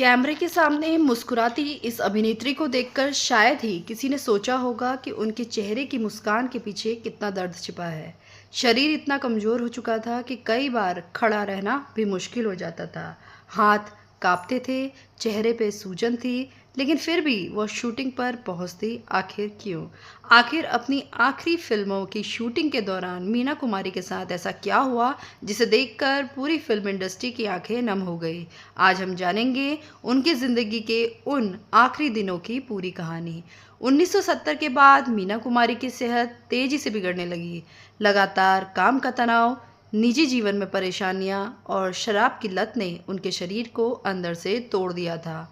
कैमरे के सामने मुस्कुराती इस अभिनेत्री को देखकर शायद ही किसी ने सोचा होगा कि उनके चेहरे की मुस्कान के पीछे कितना दर्द छिपा है। शरीर इतना कमज़ोर हो चुका था कि कई बार खड़ा रहना भी मुश्किल हो जाता था। हाथ कांपते थे, चेहरे पे सूजन थी, लेकिन फिर भी वह शूटिंग पर पहुंचती आखिर क्यों? आखिर अपनी आखिरी फिल्मों की शूटिंग के दौरान मीना कुमारी के साथ ऐसा क्या हुआ जिसे देखकर पूरी फिल्म इंडस्ट्री की आंखें नम हो गई। आज हम जानेंगे उनकी ज़िंदगी के उन आखिरी दिनों की पूरी कहानी। 1970 के बाद मीना कुमारी की सेहत तेजी से बिगड़ने लगी। लगातार काम का तनाव, निजी जीवन में परेशानियां और शराब की लत ने उनके शरीर को अंदर से तोड़ दिया था।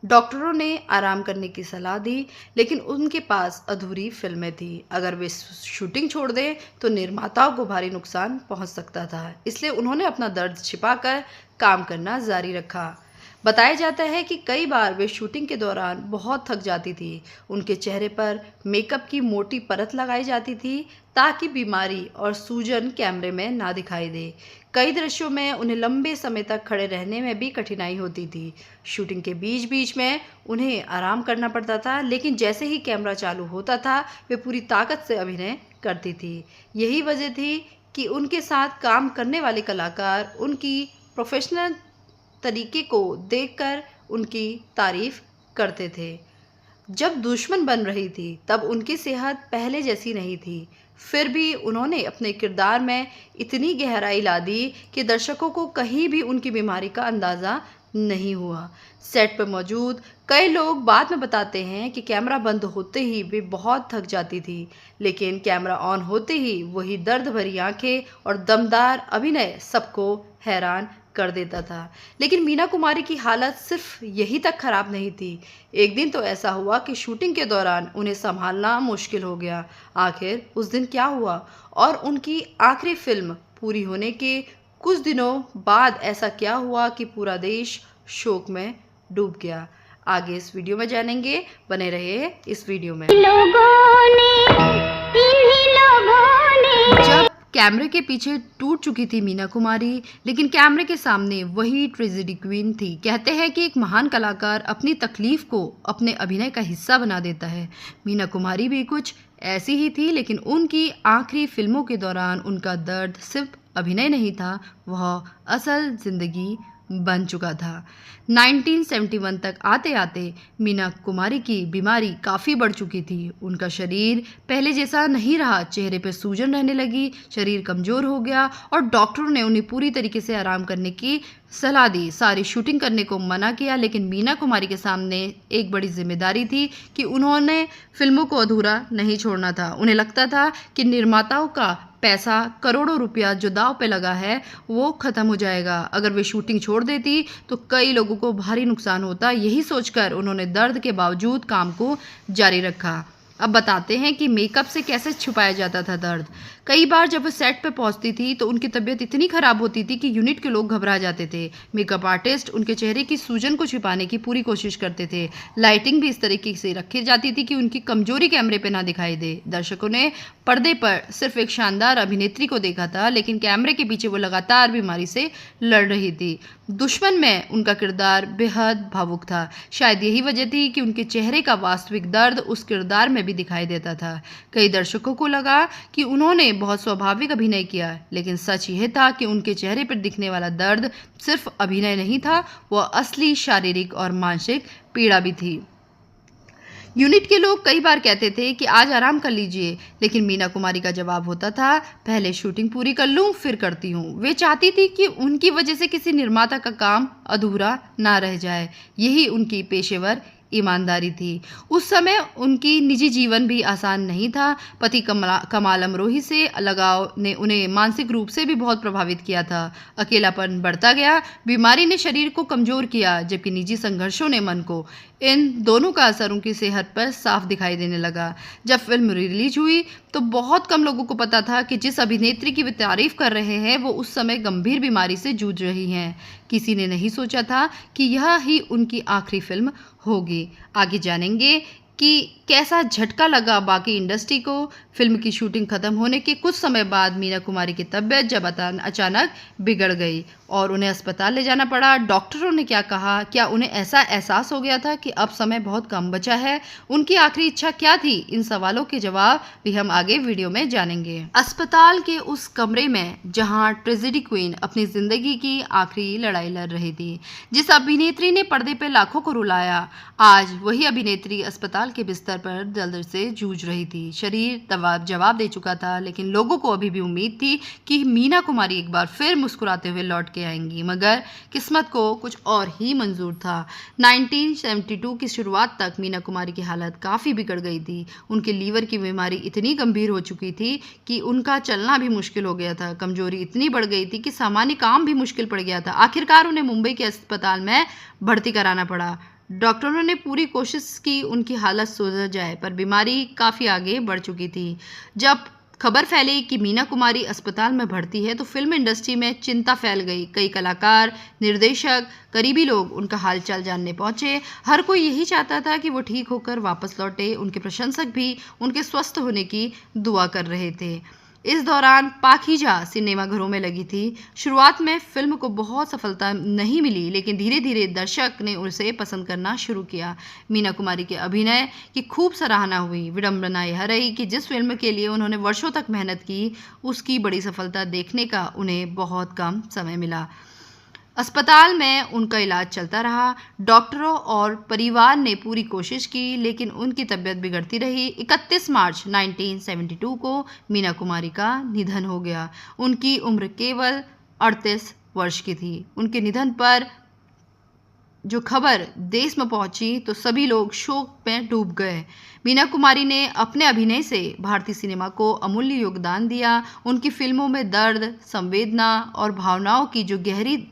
डॉक्टरों ने आराम करने की सलाह दी, लेकिन उनके पास अधूरी फिल्में थी। अगर वे शूटिंग छोड़ दें तो निर्माताओं को भारी नुकसान पहुंच सकता था। इसलिए उन्होंने अपना दर्द छिपाकर काम करना जारी रखा। बताया जाता है कि कई बार वे शूटिंग के दौरान बहुत थक जाती थी। उनके चेहरे पर मेकअप की मोटी परत लगाई जाती थी ताकि बीमारी और सूजन कैमरे में ना दिखाई दे। कई दृश्यों में उन्हें लंबे समय तक खड़े रहने में भी कठिनाई होती थी। शूटिंग के बीच बीच में उन्हें आराम करना पड़ता था, लेकिन जैसे ही कैमरा चालू होता था वे पूरी ताकत से अभिनय करती थी। यही वजह थी कि उनके साथ काम करने वाले कलाकार उनकी प्रोफेशनल तरीके को देखकर उनकी तारीफ करते थे। जब दुश्मन बन रही थी तब उनकी सेहत पहले जैसी नहीं थी। फिर भी उन्होंने अपने किरदार में इतनी गहराई ला दी कि दर्शकों को कहीं भी उनकी बीमारी का अंदाज़ा नहीं हुआ। सेट पर मौजूद कई लोग बाद में बताते हैं कि कैमरा बंद होते ही वे बहुत थक जाती थी, लेकिन कैमरा ऑन होते ही वही दर्द भरी आंखें और दमदार अभिनय सबको हैरान कर देता था। लेकिन मीना कुमारी की हालत सिर्फ यही तक खराब नहीं थी। एक दिन तो ऐसा हुआ कि शूटिंग के दौरान उन्हें संभालना मुश्किल हो गया। आखिर उस दिन क्या हुआ और उनकी आखिरी फिल्म पूरी होने के कुछ दिनों बाद ऐसा क्या हुआ कि पूरा देश शोक में डूब गया? आगे इस वीडियो में जानेंगे। बने रहिए इस वीडियो में। जब कैमरे के पीछे टूट चुकी थी मीना कुमारी, लेकिन कैमरे के सामने वही ट्रेजेडी क्वीन थी। कहते हैं कि एक महान कलाकार अपनी तकलीफ को अपने अभिनय का हिस्सा बना देता है। मीना कुमारी भी कुछ ऐसी ही थी, लेकिन उनकी आखिरी फिल्मों के दौरान उनका दर्द सिर्फ अभिनय नहीं था, वह असल जिंदगी बन चुका था। 1971 तक आते आते मीना कुमारी की बीमारी काफ़ी बढ़ चुकी थी। उनका शरीर पहले जैसा नहीं रहा, चेहरे पर सूजन रहने लगी, शरीर कमज़ोर हो गया और डॉक्टरों ने उन्हें पूरी तरीके से आराम करने की सलाह दी। सारी शूटिंग करने को मना किया, लेकिन मीना कुमारी के सामने एक बड़ी जिम्मेदारी थी कि उन्होंने फिल्मों को अधूरा नहीं छोड़ना था। उन्हें लगता था कि निर्माताओं का पैसा, करोड़ों रुपया जो दांव पे लगा है वो ख़त्म हो जाएगा। अगर वे शूटिंग छोड़ देती तो कई लोगों को भारी नुकसान होता। यही सोचकर उन्होंने दर्द के बावजूद काम को जारी रखा। अब बताते हैं कि मेकअप से कैसे छुपाया जाता था दर्द। कई बार जब वो सेट पे पहुंचती थी तो उनकी तबीयत इतनी ख़राब होती थी कि यूनिट के लोग घबरा जाते थे। मेकअप आर्टिस्ट उनके चेहरे की सूजन को छिपाने की पूरी कोशिश करते थे। लाइटिंग भी इस तरीके से रखी जाती थी कि उनकी कमजोरी कैमरे पे ना दिखाई दे। दर्शकों ने पर्दे पर सिर्फ एक शानदार अभिनेत्री को देखा था, लेकिन कैमरे के पीछे वो लगातार बीमारी से लड़ रही थी। दुश्मन में उनका किरदार बेहद भावुक था। शायद यही वजह थी कि उनके चेहरे का वास्तविक दर्द उस किरदार में भी दिखाई देता था। कई दर्शकों को लगा कि उन्होंने बहुत स्वाभाविक अभिनय किया, लेकिन सच यह था कि उनके चेहरे पर दिखने वाला दर्द सिर्फ अभिनय नहीं था, वह असली शारीरिक और मानसिक पीड़ा भी थी। यूनिट के लोग कई बार कहते थे कि आज आराम कर लीजिए, लेकिन मीना कुमारी का जवाब होता था, पहले शूटिंग पूरी कर लूं फिर करती हूं। वे चाहती थी कि उनकी वजह से किसी निर्माता का काम अधूरा ना रह जाए। यही उनकी पेशेवर ईमानदारी थी। उस समय उनकी निजी जीवन भी आसान नहीं था। पति कमाल अमरोही से लगाव ने उन्हें मानसिक रूप से भी बहुत प्रभावित किया था। अकेलापन बढ़ता गया, बीमारी ने शरीर को कमज़ोर किया, जबकि निजी संघर्षों ने मन को। इन दोनों का असर उनकी सेहत पर साफ दिखाई देने लगा। जब फिल्म रिलीज हुई तो बहुत कम लोगों को पता था कि जिस अभिनेत्री की वे तारीफ कर रहे हैं वो उस समय गंभीर बीमारी से जूझ रही हैं। किसी ने नहीं सोचा था कि यह ही उनकी आखिरी फिल्म होगी। आगे जानेंगे कि कैसा झटका लगा बाकी इंडस्ट्री को। फिल्म की शूटिंग खत्म होने के कुछ समय बाद मीना कुमारी की तबीयत जब अचानक बिगड़ गई और उन्हें अस्पताल ले जाना पड़ा। डॉक्टरों ने क्या कहा, क्या उन्हें ऐसा एहसास हो गया था कि अब समय बहुत कम बचा है, उनकी आखिरी इच्छा क्या थी, इन सवालों के जवाब भी हम आगे वीडियो में जानेंगे। अस्पताल के उस कमरे में जहां ट्रेजेडी क्वीन अपनी जिंदगी की आखिरी लड़ाई लड़ रही थी, जिस अभिनेत्री ने पर्दे पर लाखों को रुलाया, आज वही अभिनेत्री अस्पताल के बिस्तर पर दर्द से जूझ रही थी। शरीर जवाब दे चुका था, लेकिन लोगों को अभी भी उम्मीद थी कि मीना कुमारी एक बार फिर मुस्कुराते हुए लौट के आएंगी, मगर किस्मत को कुछ और ही मंजूर था। 1972 की शुरुआत तक मीना कुमारी की हालत काफ़ी बिगड़ गई थी। उनके लीवर की बीमारी इतनी गंभीर हो चुकी थी कि उनका चलना भी मुश्किल हो गया था। कमजोरी इतनी बढ़ गई थी कि सामान्य काम भी मुश्किल पड़ गया था। आखिरकार उन्हें मुंबई के अस्पताल में भर्ती कराना पड़ा। डॉक्टरों ने पूरी कोशिश की उनकी हालत सुधर जाए, पर बीमारी काफ़ी आगे बढ़ चुकी थी। जब खबर फैली कि मीना कुमारी अस्पताल में भर्ती है तो फिल्म इंडस्ट्री में चिंता फैल गई। कई कलाकार, निर्देशक, करीबी लोग उनका हालचाल जानने पहुंचे। हर कोई यही चाहता था कि वो ठीक होकर वापस लौटे। उनके प्रशंसक भी उनके स्वस्थ होने की दुआ कर रहे थे। इस दौरान पाकीजा सिनेमाघरों में लगी थी। शुरुआत में फिल्म को बहुत सफलता नहीं मिली, लेकिन धीरे धीरे दर्शक ने उसे पसंद करना शुरू किया। मीना कुमारी के अभिनय की खूब सराहना हुई। विडंबना यह रही कि जिस फिल्म के लिए उन्होंने वर्षों तक मेहनत की, उसकी बड़ी सफलता देखने का उन्हें बहुत कम समय मिला। अस्पताल में उनका इलाज चलता रहा। डॉक्टरों और परिवार ने पूरी कोशिश की, लेकिन उनकी तबीयत बिगड़ती रही। 31 मार्च 1972 को मीना कुमारी का निधन हो गया। उनकी उम्र केवल 38 वर्ष की थी। उनके निधन पर जो खबर देश में पहुंची तो सभी लोग शोक में डूब गए। मीना कुमारी ने अपने अभिनय से भारतीय सिनेमा को अमूल्य योगदान दिया। उनकी फिल्मों में दर्द, संवेदना और भावनाओं की जो गहरी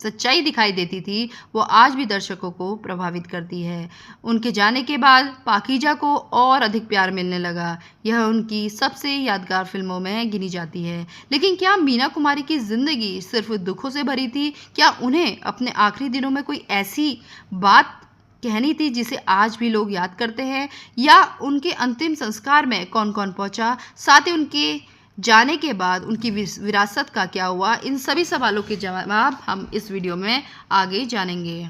सच्चाई दिखाई देती थी, वो आज भी दर्शकों को प्रभावित करती है। उनके जाने के बाद पाकीजा को और अधिक प्यार मिलने लगा। यह उनकी सबसे यादगार फिल्मों में गिनी जाती है। लेकिन क्या मीना कुमारी की जिंदगी सिर्फ दुखों से भरी थी? क्या उन्हें अपने आखिरी दिनों में कोई ऐसी बात कहनी थी जिसे आज भी लोग याद करते हैं? या उनके अंतिम संस्कार में कौन कौन पहुंचा? साथ ही उनके जाने के बाद उनकी विरासत का क्या हुआ? इन सभी सवालों के जवाब हम इस वीडियो में आगे जानेंगे।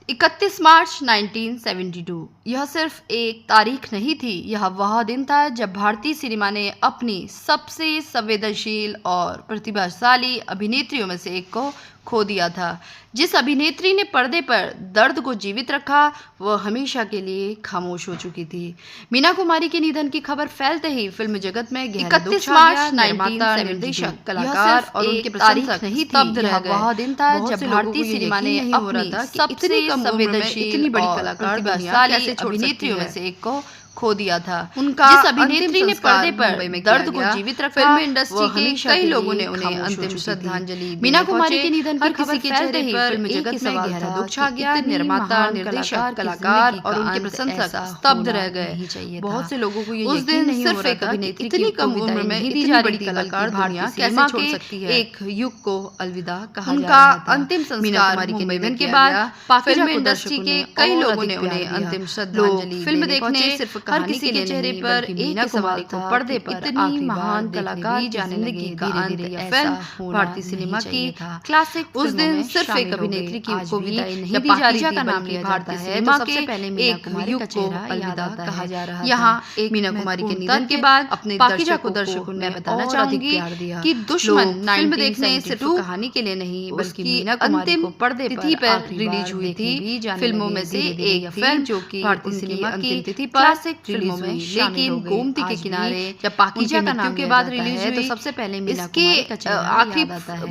31 मार्च 1972 यह सिर्फ एक तारीख नहीं थी, यह वह दिन था जब भारतीय सिनेमा ने अपनी सबसे संवेदनशील और प्रतिभाशाली अभिनेत्रियों में से एक को खो दिया था। जिस अभिनेत्री ने पर्दे पर दर्द को जीवित रखा, वह हमेशा के लिए खामोश हो चुकी थी। मीना कुमारी के निधन की खबर फैलते ही फिल्म जगत में 31 मार्च निर्माता, निर्देशक, कलाकार और उनके प्रशंसक नहीं स्तब्ध रह गए। वह दिन था जब भारतीय सिनेमा ने अपनी सबसे संवेदनशील इतनी बड़ी कलाकार, प्रतिभाशाली अभिनेत्रियों में से एक को खो दिया था। जिस अभिनेत्री ने पर्दे पर दर्द को जीवित रखा, फिल्म इंडस्ट्री के कई लोगों ने उन्हें अंतिम श्रद्धांजलि मीना कुमारी के निधन की खबर फैलते ही फिल्म जगत में गहरा दुख छा गया। निर्माता, निर्देशक, कलाकार और उनके प्रशंसक स्तब्ध रह गए। बहुत से लोगों को ये उस दिन सिर्फ एक अभिनेत्री इतनी कम उम्र में इतनी बड़ी कलाकार दुनिया कैसे छोड़ सकती है? एक युग को अलविदा कहा जा रहा था। अंतिम संस्कार कुमारी के निधन के बाद फिल्म इंडस्ट्री के कई लोगों ने उन्हें अंतिम श्रद्धांजलि फिल्म देखने सिर्फ हर किसी के चेहरे पर एक सवाल था, पर्दे पर इतनी महान कलाकार जाने लगी का अंत फिल्म भारतीय सिनेमा की क्लासिक। उस दिन सिर्फ एक अभिनेत्री की को विदाई नहीं दी जा रही थी, नाम लिया भारतीय सिनेमा के एक युग को अलविदा कहा जा रहा है। यहाँ एक मीना कुमारी के निधन के बाद अपने दर्शकों को मैं बताना चाहूंगी कि दुश्मन फिल्म देखने सिर्फ कहानी के लिए नहीं, बल्कि मीना कुमारी को पर्दे पर रिलीज हुई थी फिल्मों में से एक फिल्म जो कि भारतीय सिनेमा की तिथि पर फिल्मों में, लेकिन गोमती के किनारे जब पाकीजा का नाम के बाद रिलीज हुई तो सबसे पहले मीना कुमारी का चेहरा आखिरी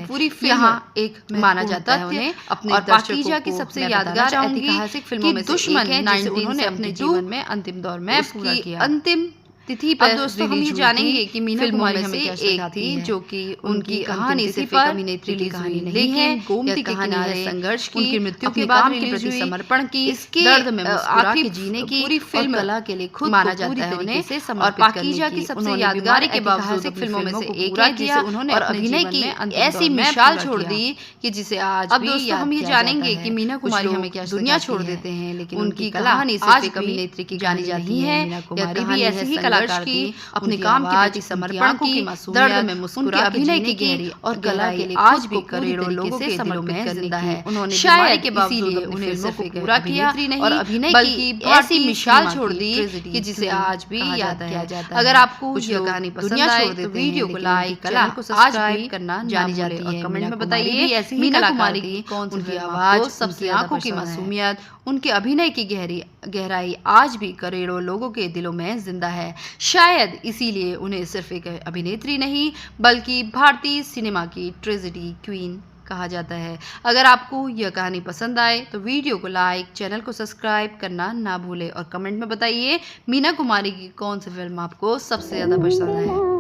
पूरी फिल्म एक माना जाता है उन्हें अपने और पाकीजा की सबसे यादगार ऐतिहासिक फिल्मों में से दुश्मन है जिसे उन्होंने अपने जीवन में अंतिम दौर में पूरा किया। अंतिम तिथि पर दोस्तों हम ये जानेंगे कि मीना कुमारी हमें क्या सिखाती है, जो कि उनकी कहानी सिर्फ एक अभिनेत्री की कहानी नहीं है, गोमती के किनारे संघर्ष की, उनकी मृत्यु के बाद के प्रति समर्पण की, दर्द में मुस्कुरा के जीने की, पूरी फिल्म कला के लिए खुद माना जाता है उन्हें, और पाकीज़ा की सबसे यादगार के बावजूद फिल्मों में से एक है जिसे उन्होंने और अभिनय की ऐसी मिसाल छोड़ दी कि जिसे आज अब दोस्तों हम ये जानेंगे कि मीना कुमारी हमें क्या दुनिया छोड़ देते हैं, लेकिन उनकी कहानी सिर्फ एक अभिनेत्री की जानी जाती है। कहानी भी ऐसी ही कलाकार की अपने काम के प्रति समर्पण की, दर्द में मुस्कुरा के अभिनय की गहरी और कला के लिए आज भी करोड़ों लोगों के समर्पित कर जिंदा है। उन्होंने शायद के बावजूद उन्हें सिर्फ एक पूरा किया और अभिनय की ऐसी मिसाल छोड़ दी कि जिसे आज भी याद किया जाता है। अगर आपको यह कहानी पसंद आए तो वीडियो को लाइक, चैनल को सब्सक्राइब करना जानी जाती है और कमेंट में बताइए ऐसी मीना कुमारी की कौन सी उनकी आवाज, सबसे आंखों की मासूमियत, उनके अभिनय की गहराई आज भी करोड़ों लोगों के दिलों में जिंदा है। शायद इसीलिए उन्हें सिर्फ एक अभिनेत्री नहीं बल्कि भारतीय सिनेमा की ट्रेजेडी क्वीन कहा जाता है। अगर आपको यह कहानी पसंद आए तो वीडियो को लाइक, चैनल को सब्सक्राइब करना ना भूलें और कमेंट में बताइए मीना कुमारी की कौन सी फिल्म आपको सबसे ज़्यादा पसंद है।